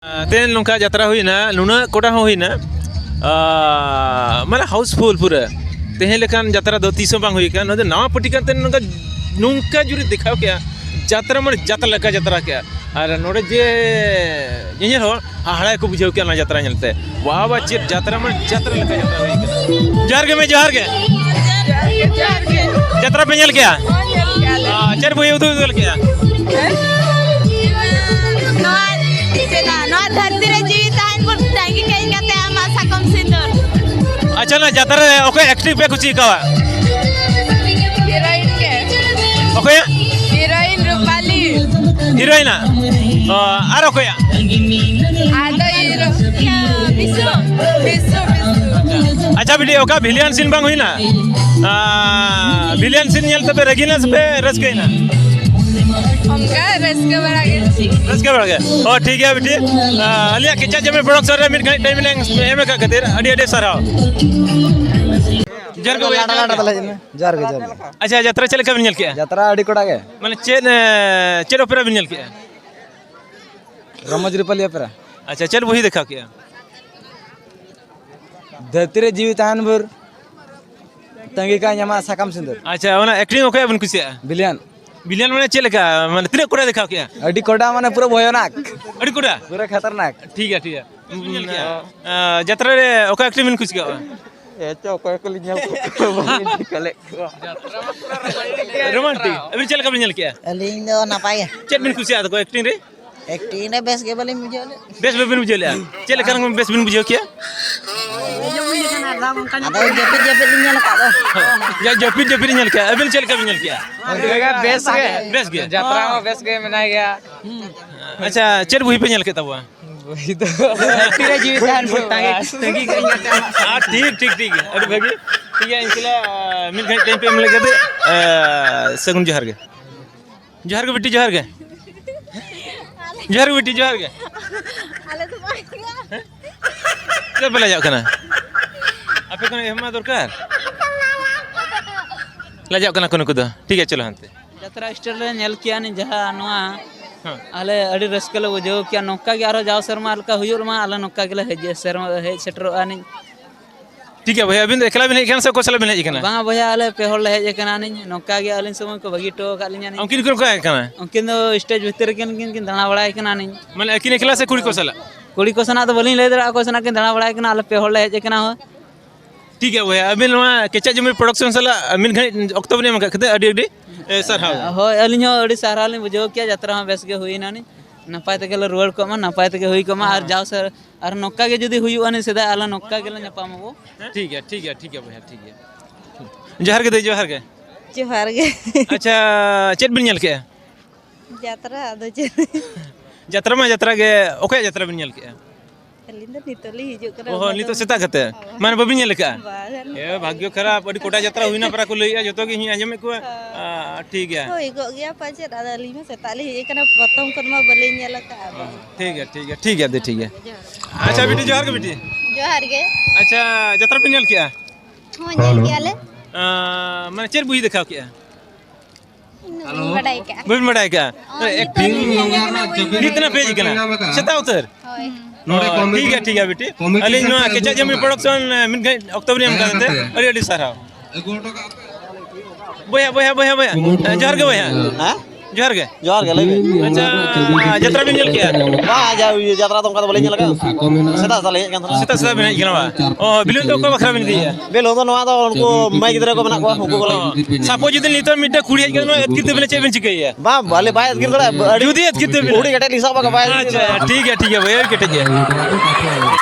तेन नौका यात्रा हुई ना नुना कोटा हुई ना माने हाउसफुल पूरा तेहे लेकिन यात्रा दो तीसों बांग हुई क्या ना नवा पट्टी करते नौका नौका जुरी दिखाओ क्या यात्रा माने यात्रा क्या अरे नोड़े जे ये हो हाड़ा को बुझाओ क्या ना यात्रा चलते वाह वाह चिट यात्रा माने यात्रा हुई क्या जार के यात्रा पे चल क्या चल बुझे उधर क्या अच्छा ना जातर ओके एक्टिव पे कुछ का हीरोइन के ओके हीरोइन रूपाली हीरोइन आर ओके आदो हीरो विश्व विश्व अच्छा वीडियो का विलियन सीन बांग हुई ना विलियन सीन यल तबे रगीना पे रस गई ना हमका रस के बढ़ गया ओ ठीक है बेटी अलिया किचा जमे प्रोडक्शन रे मिड टाइम एम का खातिर अडी अडी सराव जार के अच्छा यात्रा चले कब निकल के यात्रा अडी कोड़ा के माने चेन ओपेरा भी निकल के रमज रिपलिया पेरा अच्छा चल वही देखा क्या धरती रे जीवित ताहन भर तंगी का ᱧᱟᱢᱟ साकम सिंदर अच्छा ओना एक्टिंग ओके बन कुसिया बिलियन विलियन माने चले का माने तिने कोड़ा देखा क्या अडी कोड़ा माने पूरा भयानक अडी कोड़ा पूरा खतरनाक ठीक है यात्रा रे ओके एक्टिंग बन कुसिया एचो कोय को लिញकले रोमांटिक अभी चल कब निकल के अलिंग दो नापाय चेट बिन कुसिया तो एक्टिंग रे एक्टिंग रे बेस के बले मुझे बेस बिन बुझे ले चल कर बेस बिन बुझे क्या ada jepit linya leka do या जपिट निकल के अभी चल कब निकल के बेस के यात्रा में बेस के मना गया अच्छा चल वही पे निकल के तब वही तो धरती रे जीवित ताहन भर तंगी का हां ठीक है अरे भाई ठीक है इनके मिल गए टाइम पे मिल गए सगुन जोहर के बेटी जोहर के बेटी जोहर के आले तो क्या बोला जाओ कना आपे कोन हेमा दरकार ला जाओ कना कोन कुदा ठीक है चलो हनते यात्रा स्टाइल रे नेल किया नि जहा नवा आले अडी रस्कले बुझो किया नोका के आरो जाओ शर्मा अलका हुयुर मा आले नोका के हेजे शर्मा हे सेटरो आनि ठीक है भैया अबिन एकला बिन एकन से कोसला बिन एकना बांगा भैया आले पेहर ले हेजे कना नि नोका के आलिन समय को बगी टो का लिया नि उनकिन को कना उनकिन दो स्टेज भीतर किन दाना बड़ाय कना नि माने अकिन एकला से कुड़ी कोसला कुड़ी कोसना तो बलिन ले दरा कोसना के दाना बड़ाय कना आले पेहर ले हेजे कना हो ठीक है भैया अबिन केचा जमी प्रोडक्शन सला मिन घणी अक्टोबर में खते अडी सर हां हो अलिन हो अडी सारा ले बुझो किया यात्रा में बेस के हुई ना नि नपाय तक ले रुवाड़ को मा नपाय तक हुई को मा और जाओ सर और नोका के जदी हुई अनि सेदा आला नोका के ले नपामबो ठीक है भैया ठीक है जोहर के जोहार गे अच्छा चेट बिन निकल के यात्रा दो यात्रा के ओके यात्रा बिन निकल के अलिंग दो नितली हिजु करा ओहो नितो सेता कते माने बबिन निकल के ए भाग्य खराब अडी कोटा यात्रा हुई ना परा को लइया जतो के ही आजमे को ठीक है होई गो गया पाचे दादा अलिंग में सेताली हिजु कना प्रथम करमा बले नेल का ठीक है अच्छा बेटी जोहर के बेटी जोहार गे अच्छा यात्रा बिन निकल के हो नेल गेले माने चेर बुही देखा के बड़ाई का एक्टिंग कितना पेज कना सेता उतर ठीक है बेटी अलिंग नो केचा जमी प्रोडक्शन मिन घई अक्टोबर में करते अडी सारा बोया जोहर के भैया हां जोहर के लगे अच्छा यात्रा बिन निकल के बा जा यात्रा तुमका तो बोले लगा सेदा साले सेता बिन निकल बा ओ बिलु तो को बखरा बिन दिया बेलो तो नवा तो उनको माई गिदरा को बना को उनको बोले सापो जितन लिटर मिटे कुड़ी के नो किते बिन चेबिन चिकैया बा वाले बाय गिर दड़ा जुदी किते बिन उड़ी कटे लिसा बा बाय अच्छा ठीक है भैया कटे